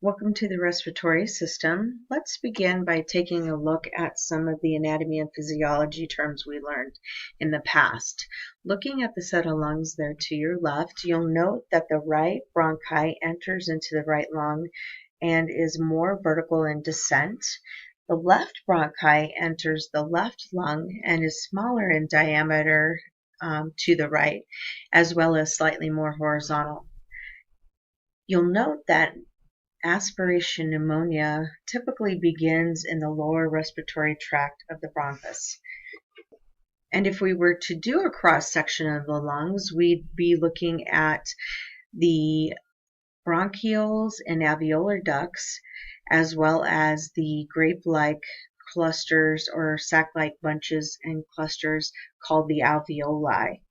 Welcome to the respiratory system. Let's begin by taking a look at some of the anatomy and physiology terms we learned in the past. Looking at the set of lungs there to your left, you'll note that the right bronchi enters into the right lung and is more vertical in descent. The left bronchi enters the left lung and is smaller in diameter to the right, as well as slightly more horizontal. You'll note that aspiration pneumonia typically begins in the lower respiratory tract of the bronchus. And if we were to do a cross-section of the lungs, we'd be looking at the bronchioles and alveolar ducts, as well as the grape-like clusters or sac-like bunches and clusters called the alveoli.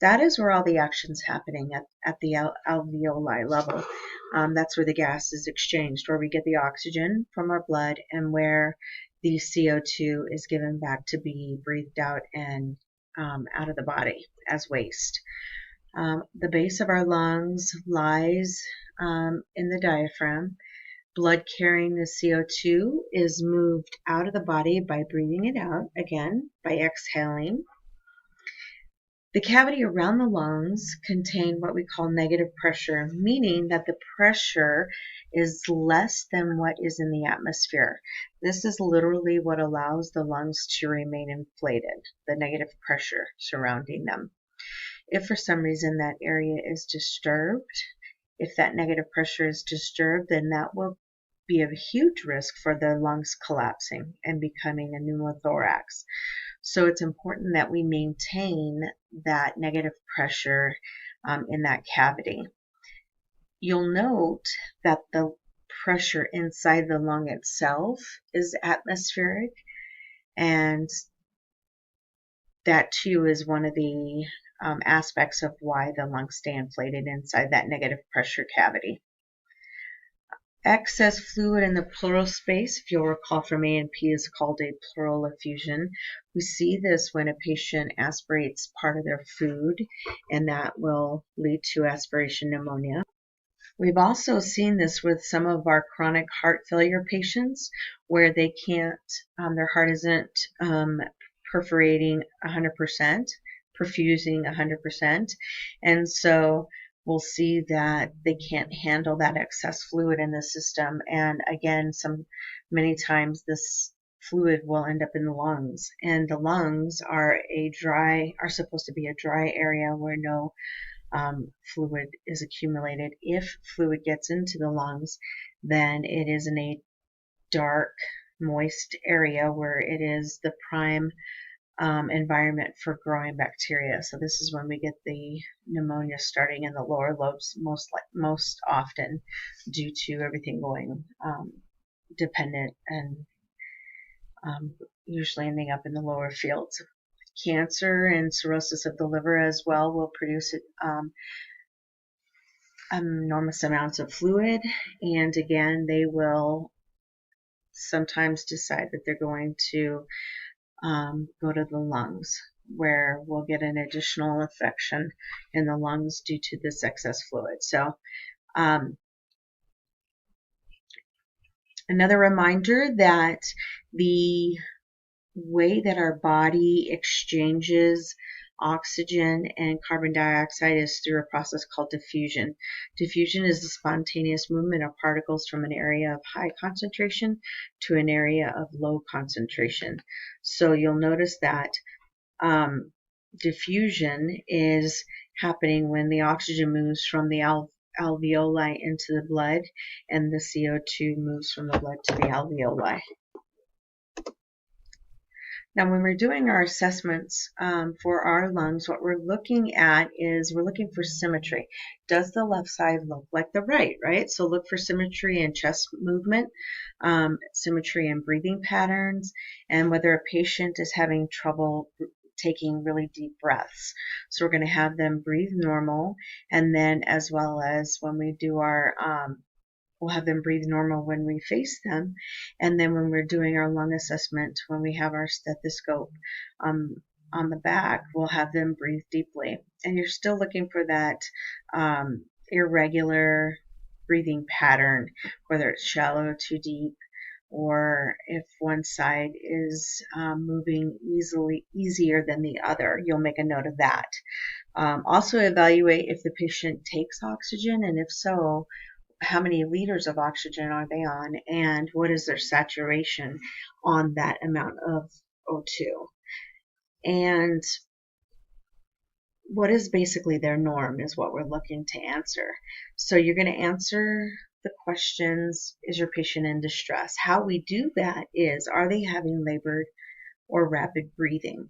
That is where all the action's happening at the alveoli level. That's where the gas is exchanged, where we get the oxygen from our blood and where the CO2 is given back to be breathed out and out of the body as waste. The base of our lungs lies in the diaphragm. Blood carrying the CO2 is moved out of the body by breathing it out, again, by exhaling. The cavity around the lungs contain what we call negative pressure, meaning that the pressure is less than what is in the atmosphere. This is literally what allows the lungs to remain inflated, the negative pressure surrounding them. If for some reason that area is disturbed, if that negative pressure is disturbed, then that will be a huge risk for the lungs collapsing and becoming a pneumothorax. So it's important that we maintain that negative pressure in that cavity. You'll note that the pressure inside the lung itself is atmospheric, and that too is one of the aspects of why the lungs stay inflated inside that negative pressure cavity. Excess fluid in the pleural space, if you'll recall from A&P, is called a pleural effusion. We see this when a patient aspirates part of their food, and that will lead to aspiration pneumonia. We've also seen this with some of our chronic heart failure patients where they can't, their heart isn't perforating 100%, perfusing 100%, and so we'll see that they can't handle that excess fluid in the system. And again, many times this fluid will end up in the lungs. And the lungs are supposed to be a dry area where no fluid is accumulated. If fluid gets into the lungs, then it is in a dark, moist area where it is the prime environment for growing bacteria. So this is when we get the pneumonia starting in the lower lobes most often, due to everything going dependent and usually ending up in the lower fields. Cancer and cirrhosis of the liver as well will produce enormous amounts of fluid, and again they will sometimes decide that they're going to go to the lungs, where we'll get an additional infection in the lungs due to this excess fluid. So another reminder that the way that our body exchanges oxygen and carbon dioxide is through a process called diffusion. Diffusion is the spontaneous movement of particles from an area of high concentration to an area of low concentration. So you'll notice that diffusion is happening when the oxygen moves from the alveoli into the blood, and the CO2 moves from the blood to the alveoli. Now, when we're doing our assessments for our lungs, what we're looking at is we're looking for symmetry. Does the left side look like the right, right? So look for symmetry in chest movement, symmetry in breathing patterns, and whether a patient is having trouble taking really deep breaths. So we're going to have them breathe normal, and then as well as when we do our we'll have them breathe normal when we face them, and then when we're doing our lung assessment, when we have our stethoscope on the back, we'll have them breathe deeply. And you're still looking for that irregular breathing pattern, whether it's shallow, too deep, or if one side is moving easier than the other. You'll make a note of that. Also evaluate if the patient takes oxygen, and if so, how many liters of oxygen are they on, and what is their saturation on that amount of O2. And what is basically their norm is what we're looking to answer. So you're going to answer the questions, is your patient in distress? How we do that is, are they having labored or rapid breathing?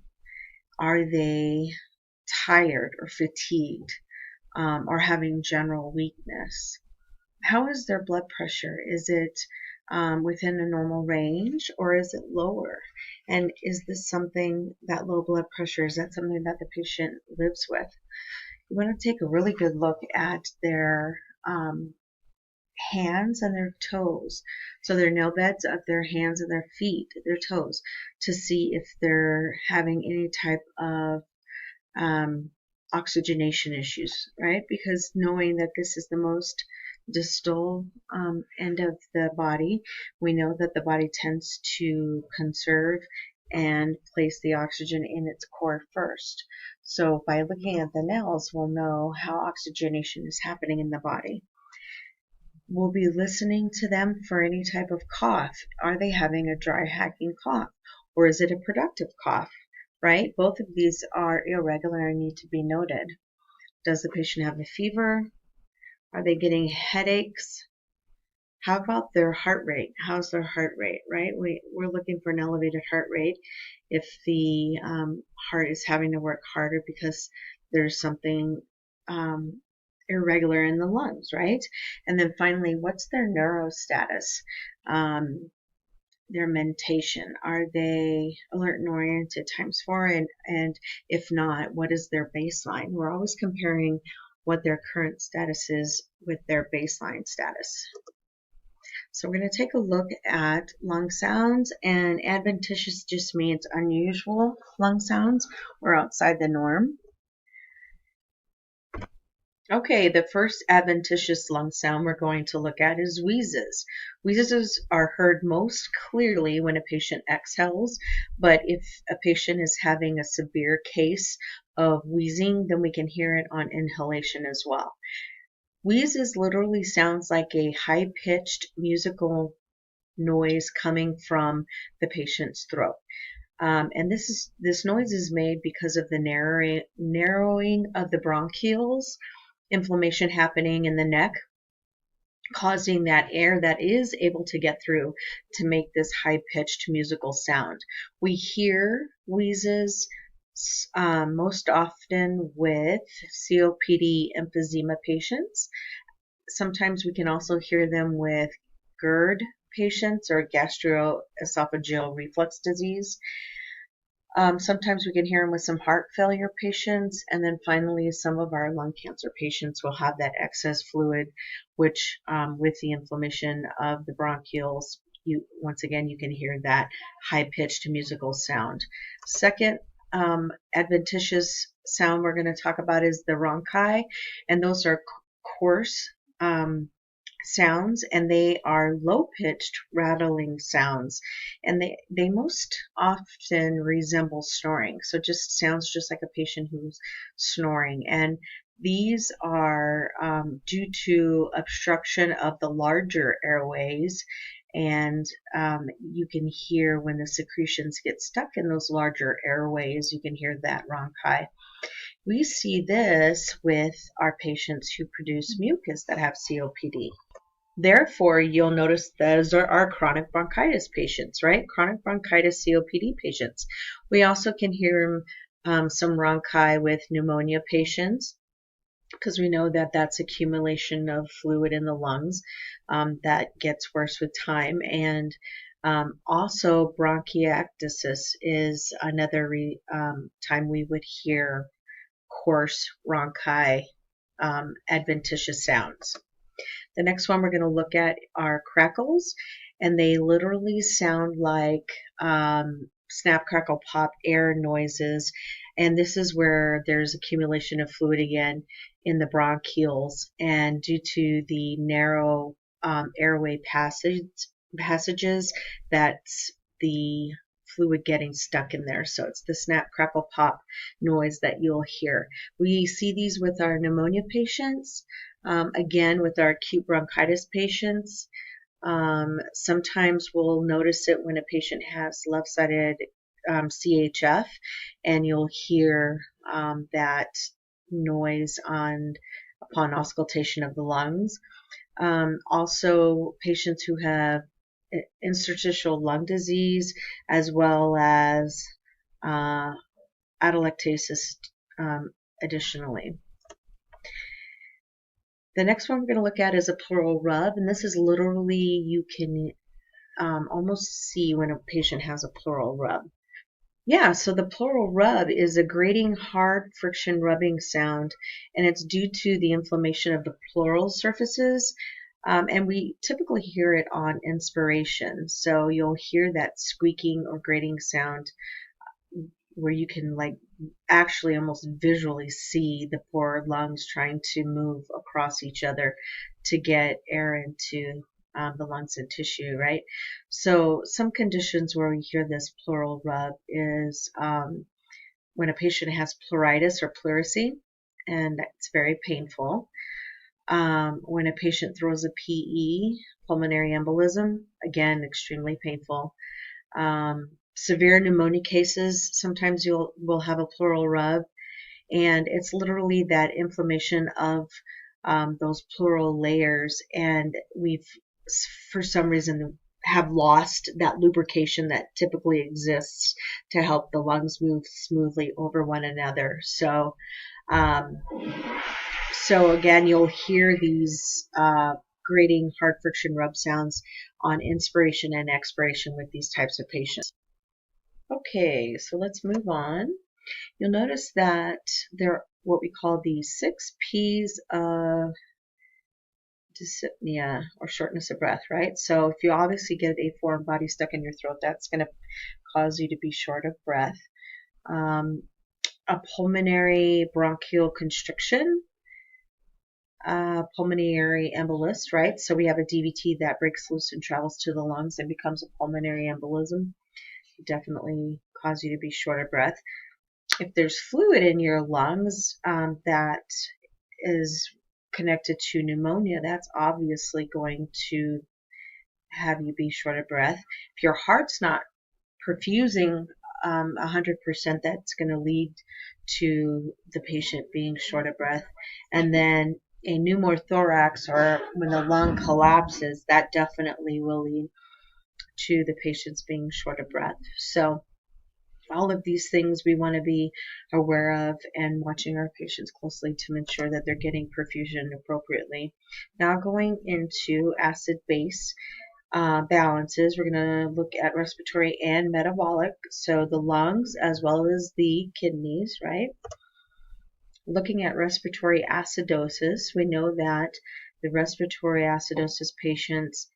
Are they tired or fatigued, or having general weakness? How is their blood pressure? Is it within a normal range, or is it lower? And is this something, that low blood pressure, is that something that the patient lives with? You want to take a really good look at their hands and their toes. So their nail beds of their hands and their feet, their toes, to see if they're having any type of oxygenation issues, right? Because knowing that this is the most distal end of the body, we know that the body tends to conserve and place the oxygen in its core first. So by looking at the nails, we'll know how oxygenation is happening in the body. We'll be listening to them for any type of cough. Are they having a dry hacking cough, or is it a productive cough? Right? Both of these are irregular and need to be noted. Does the patient have a fever? Are they getting headaches? How about their heart rate? How's their heart rate, right? We're looking for an elevated heart rate if the heart is having to work harder because there's something irregular in the lungs, right? And then finally, what's their neurostatus? Their mentation, are they alert and oriented ×4, and if not, what is their baseline? We're always comparing what their current status is with their baseline status. So we're going to take a look at lung sounds, and adventitious just means unusual lung sounds or outside the norm. Okay, the first adventitious lung sound we're going to look at is wheezes. Wheezes are heard most clearly when a patient exhales, but if a patient is having a severe case of wheezing, then we can hear it on inhalation as well. Wheezes literally sounds like a high-pitched musical noise coming from the patient's throat. And this noise is made because of the narrowing of the bronchioles, inflammation happening in the neck, causing that air that is able to get through to make this high-pitched musical sound. We hear wheezes most often with COPD emphysema patients. Sometimes we can also hear them with GERD patients or gastroesophageal reflux disease. Sometimes we can hear them with some heart failure patients, and then finally some of our lung cancer patients will have that excess fluid, which with the inflammation of the bronchioles, once again you can hear that high-pitched musical sound. Second adventitious sound we're going to talk about is the rhonchi, and those are coarse sounds, and they are low-pitched rattling sounds, and they most often resemble snoring, so just sounds just like a patient who's snoring. And these are due to obstruction of the larger airways, and you can hear when the secretions get stuck in those larger airways, you can hear that rhonchi. We see this with our patients who produce mucus that have COPD. Therefore, you'll notice those are our chronic bronchitis patients, right? Chronic bronchitis COPD patients. We also can hear some rhonchi with pneumonia patients, because we know that that's accumulation of fluid in the lungs that gets worse with time. And also bronchiectasis is another time we would hear coarse rhonchi adventitious sounds. The next one we're going to look at are crackles, and they literally sound like snap, crackle, pop air noises. And this is where there's accumulation of fluid again in the bronchioles, and due to the narrow airway passages, that's the fluid getting stuck in there. So it's the snap, crackle, pop noise that you'll hear. We see these with our pneumonia patients, again with our acute bronchitis patients. Sometimes we'll notice it when a patient has left-sided CHF, and you'll hear that noise upon auscultation of the lungs. Also, patients who have interstitial lung disease, as well as atelectasis additionally. The next one we're going to look at is a pleural rub, and this is literally, you can almost see when a patient has a pleural rub. Yeah, so the pleural rub is a grating, hard friction rubbing sound, and it's due to the inflammation of the pleural surfaces, and we typically hear it on inspiration. So you'll hear that squeaking or grating sound where you can actually almost visually see the poor lungs trying to move across each other to get air into the lungs and tissue, right? So some conditions where we hear this pleural rub is when a patient has pleuritis or pleurisy, and it's very painful. When a patient throws a PE, pulmonary embolism, again, extremely painful. Severe pneumonia cases, sometimes we'll have a pleural rub, and it's literally that inflammation of those pleural layers, and we've, for some reason, have lost that lubrication that typically exists to help the lungs move smoothly over one another. So again, you'll hear these grating, hard friction rub sounds on inspiration and expiration with these types of patients. Okay, so let's move on. You'll notice that there are what we call the 6 P's of dyspnea, or shortness of breath, right? So if you obviously get a foreign body stuck in your throat, that's going to cause you to be short of breath. A pulmonary bronchial constriction, pulmonary embolus, right? So we have a DVT that breaks loose and travels to the lungs and becomes a pulmonary embolism. Definitely cause you to be short of breath. If there's fluid in your lungs that is connected to pneumonia, that's obviously going to have you be short of breath. If your heart's not perfusing 100%, that's going to lead to the patient being short of breath. And then a pneumothorax, or when the lung collapses, that definitely will lead to the patients being short of breath. So all of these things we want to be aware of and watching our patients closely to ensure that they're getting perfusion appropriately. Now going into acid-base balances, we're going to look at respiratory and metabolic, so the lungs as well as the kidneys, right? Looking at respiratory acidosis, we know that the respiratory acidosis patients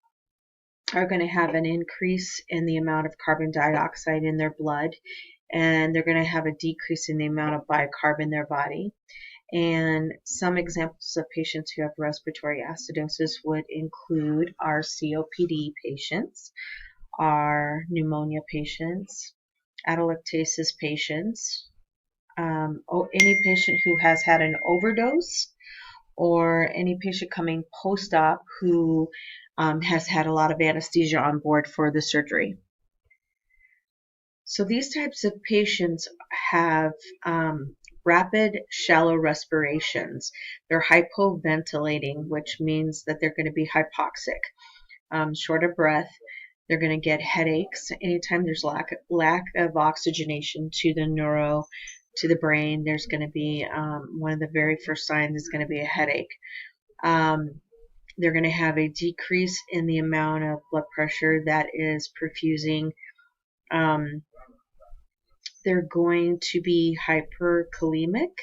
are going to have an increase in the amount of carbon dioxide in their blood, and they're going to have a decrease in the amount of bicarb in their body. And some examples of patients who have respiratory acidosis would include our COPD patients, our pneumonia patients, atelectasis patients, any patient who has had an overdose, or any patient coming post-op who has had a lot of anesthesia on board for the surgery. So these types of patients have rapid, shallow respirations. They're hypoventilating, which means that they're going to be hypoxic, short of breath. They're going to get headaches. Anytime there's lack of oxygenation to the brain, there's going to be one of the very first signs is going to be a headache. They're going to have a decrease in the amount of blood pressure that is perfusing. They're going to be hyperkalemic,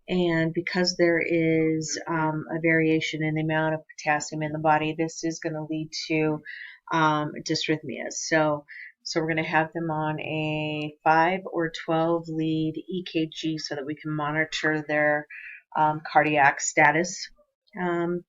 and because there is a variation in the amount of potassium in the body, this is going to lead to dysrhythmias. So we're going to have them on a 5 or 12 lead EKG so that we can monitor their cardiac status. Um,